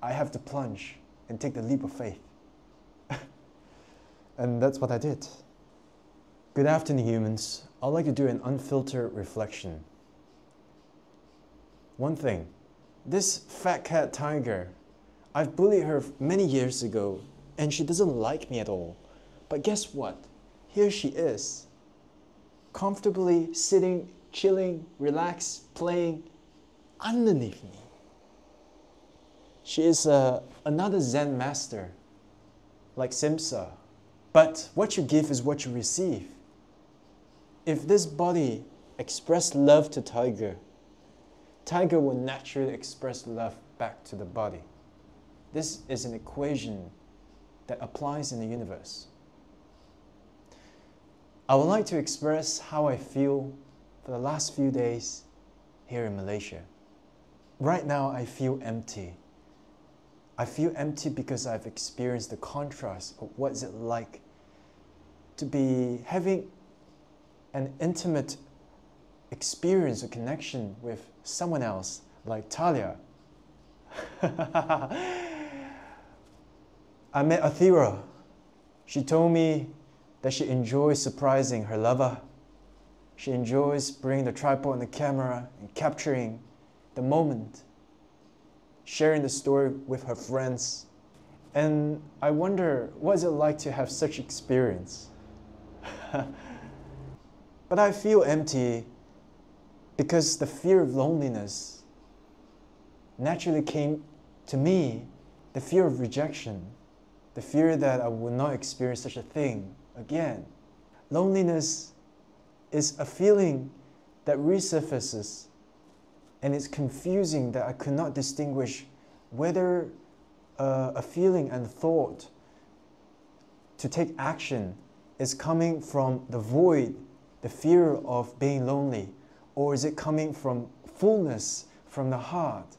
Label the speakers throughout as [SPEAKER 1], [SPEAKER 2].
[SPEAKER 1] I have to plunge and take the leap of faith. And that's what I did. Good afternoon, humans. I'd like to do an unfiltered reflection. One thing, this fat cat tiger, I've bullied her many years ago and she doesn't like me at all. But guess what? Here she is, comfortably sitting, chilling, relaxed, playing underneath me. She is another Zen master, like Simsa. But what you give is what you receive. If this body expressed love to tiger, tiger will naturally express love back to the body. This is an equation that applies in the universe. I would like to express how I feel for the last few days here in Malaysia. Right now, I feel empty. I feel empty because I've experienced the contrast of what is it like to be having an intimate experience or connection with someone else like Talia. I met Athira. She told me that she enjoys surprising her lover. She enjoys bringing the tripod and the camera and capturing the moment, sharing the story with her friends. And I wonder, what is it like to have such experience? But I feel empty because the fear of loneliness naturally came to me, the fear of rejection, the fear that I would not experience such a thing again. Loneliness is a feeling that resurfaces, and it's confusing that I could not distinguish whether a feeling and thought to take action is coming from the void, the fear of being lonely, or is it coming from fullness from the heart,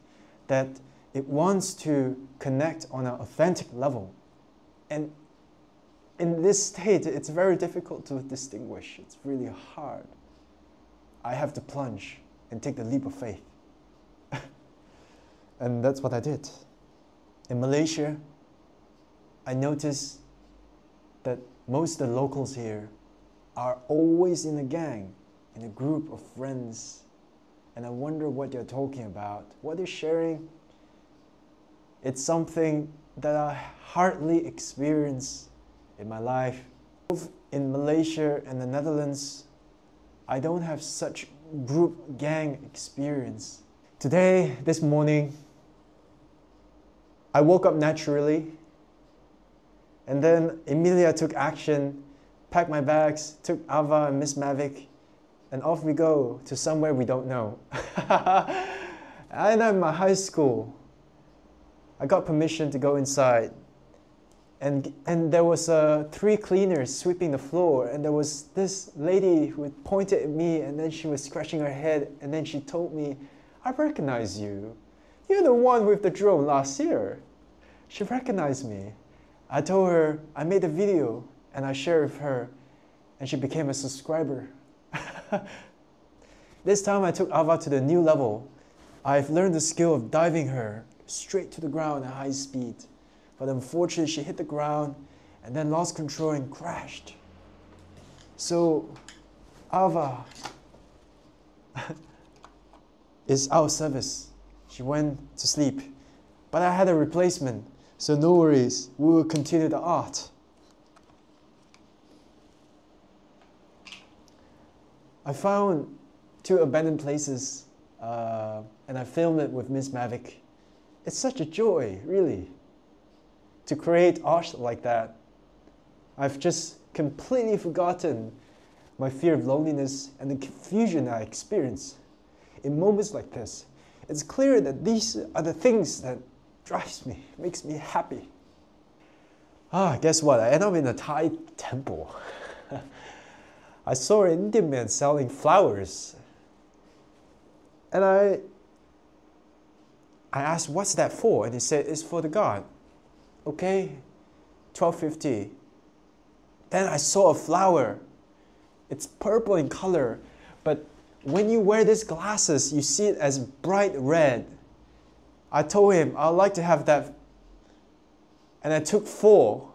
[SPEAKER 1] that it wants to connect on an authentic level. And in this state, it's very difficult to distinguish. It's really hard. I have to plunge and take the leap of faith. And that's what I did. In Malaysia, I noticed that most of the locals here are always in a gang, in a group of friends. And I wonder what they're talking about, what they're sharing. It's something that I hardly experience in my life. In Malaysia and the Netherlands, I don't have such group gang experience. Today, this morning, I woke up naturally, and then immediately I took action, packed my bags, took Alva and Miss Mavic, and off we go to somewhere we don't know. And I'm at high school. I got permission to go inside, and there was 3 cleaners sweeping the floor, and there was this lady who pointed at me, and then she was scratching her head, and then she told me, "I recognize you. You're the one with the drone last year." She recognized me. I told her I made a video and I shared with her, and she became a subscriber. This time I took Alva to the new level. I've learned the skill of diving her straight to the ground at high speed. But unfortunately, she hit the ground and then lost control and crashed. So Alva is out of service. She went to sleep. But I had a replacement, so no worries. We will continue the art. I found 2 abandoned places and I filmed it with Miss Mavic. It's such a joy, really, to create art like that. I've just completely forgotten my fear of loneliness and the confusion I experience. In moments like this, it's clear that these are the things that drives me, makes me happy. Guess what? I ended up in a Thai temple. I saw an Indian man selling flowers. And I asked, "What's that for?" And he said, "It's for the god." Okay, $12.50. Then I saw a flower. It's purple in color, but when you wear these glasses, you see it as bright red. I told him I'd like to have that and I took 4.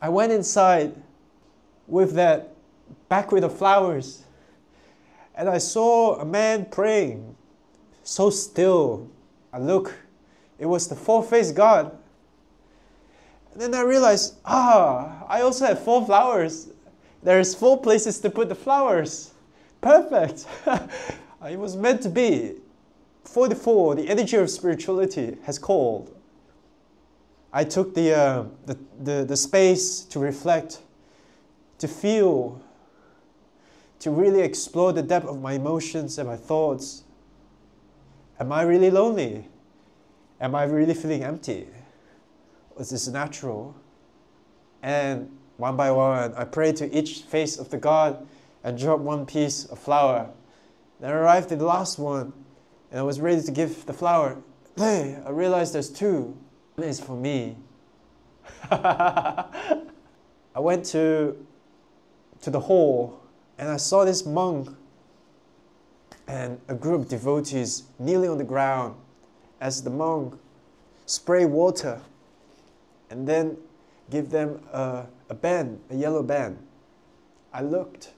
[SPEAKER 1] I went inside with that bouquet of flowers, and I saw a man praying, so still. I look, it was the 4-faced God. And then I realized, I also have 4 flowers. There's 4 places to put the flowers. Perfect. It was meant to be. 44, the energy of spirituality has called. I took the space to reflect, to feel, to really explore the depth of my emotions and my thoughts. Am I really lonely? Am I really feeling empty? Is this natural? And one by one, I prayed to each face of the God and dropped 1 piece of flower. Then I arrived at the last one, and I was ready to give the flower. Hey, I realized there's 2. One is for me. I went to the hall, and I saw this monk and a group of devotees kneeling on the ground as the monk sprayed water and then give them a band, a yellow band. I looked,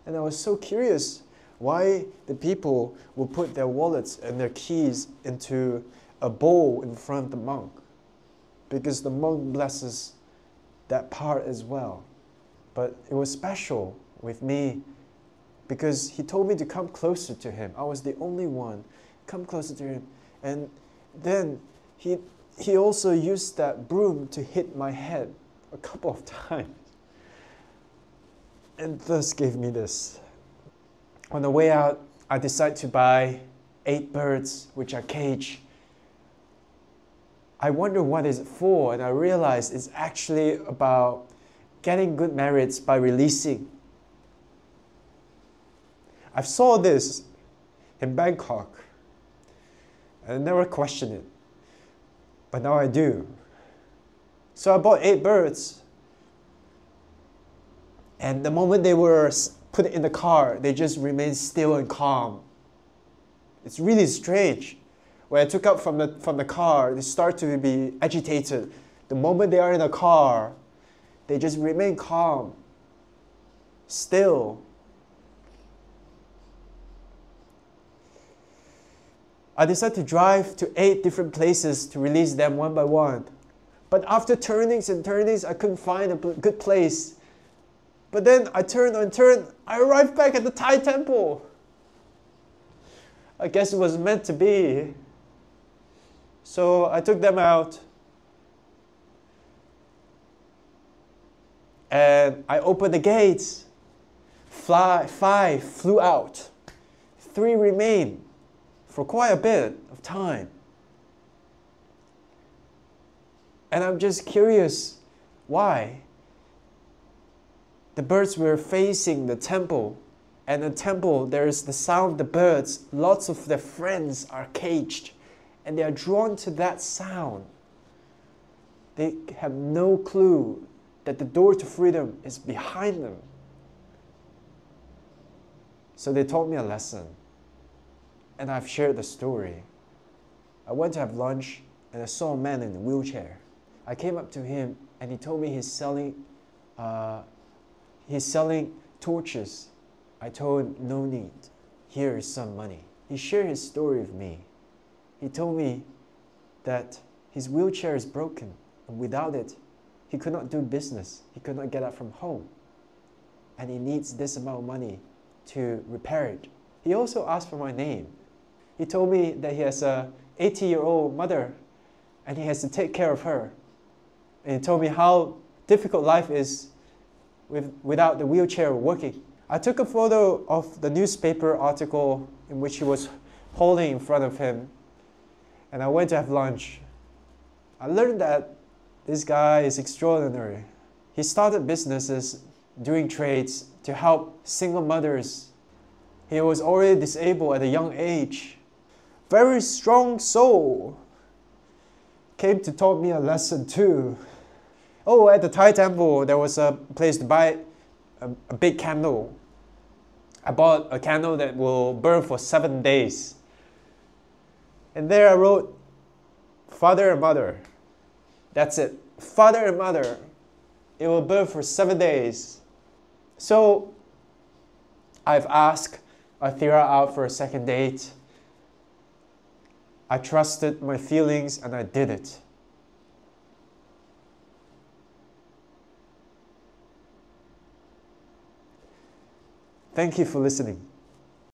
[SPEAKER 1] and I was so curious why the people will put their wallets and their keys into a bowl in front of the monk, because the monk blesses that part as well. But it was special with me because he told me to come closer to him. I was the only one. Come closer to him. And then he also used that broom to hit my head a couple of times, and thus gave me this. On the way out, I decided to buy 8 birds which are caged. I wonder what is it for, and I realized it's actually about getting good merits by releasing. I saw this in Bangkok, and I never questioned it, but now I do. So I bought 8 birds, and the moment they were put in the car, they just remained still and calm. It's really strange. When I took out from the car, they start to be agitated. The moment they are in the car, they just remain calm, still. I decided to drive to 8 different places to release them one by one. But after turnings and turnings, I couldn't find a good place. But then I turned and turned, I arrived back at the Thai temple. I guess it was meant to be. So I took them out, and I opened the gates. 5 flew out. 3 remained for quite a bit of time. And I'm just curious why. The birds were facing the temple, and the temple, there is the sound of the birds. Lots of their friends are caged, and they are drawn to that sound. They have no clue that the door to freedom is behind them. So they taught me a lesson, and I've shared the story. I went to have lunch, and I saw a man in a wheelchair. I came up to him, and he told me he's selling torches. I told him, no need. Here is some money. He shared his story with me. He told me that his wheelchair is broken, and without it, he could not do business. He could not get out from home. And he needs this amount of money to repair it. He also asked for my name. He told me that he has a 80-year-old mother, and he has to take care of her. And he told me how difficult life is without the wheelchair working. I took a photo of the newspaper article in which he was holding in front of him, and I went to have lunch. I learned that this guy is extraordinary. He started businesses, doing trades to help single mothers. He was already disabled at a young age. Very strong soul. Came to taught me a lesson too. Oh, at the Thai temple, there was a place to buy a big candle. I bought a candle that will burn for 7 days. And there I wrote, Father and Mother, That's it. Father and mother, it will burn for 7 days. So I've asked Athira out for a second date. I trusted my feelings and I did it. Thank you for listening.